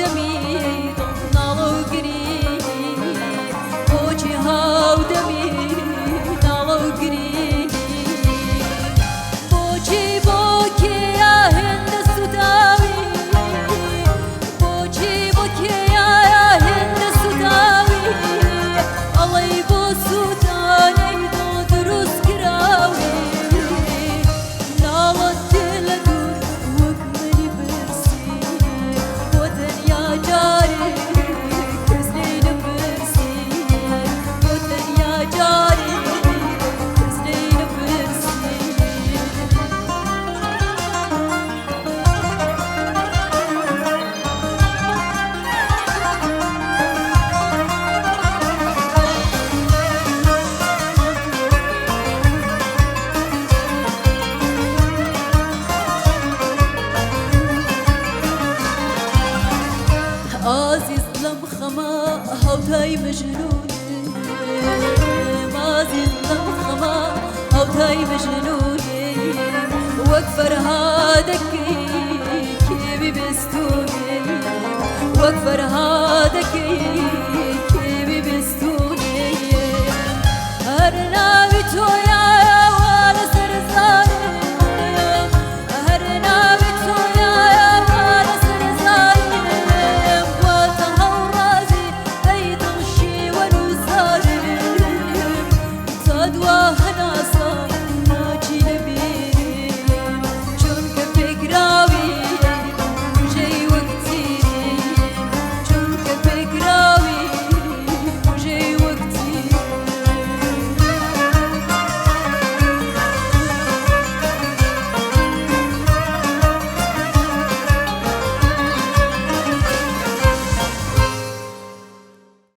دمي نالو قري بوجي هاو دمي نالو قري بوجي بوكي يا هند السوداوي بوجي بوكي يا هند السوداوي الله يبوسو تاني دروس كراوي نالت لدور وكملي برسي وطن يا جاري كزلين برسي وطن يا جاري كزلين برسي عزيز لمخما هاوتاي مجنون عزيز لمخما هاوتاي مجنون وكفر هادك كيبي بستوني وكفر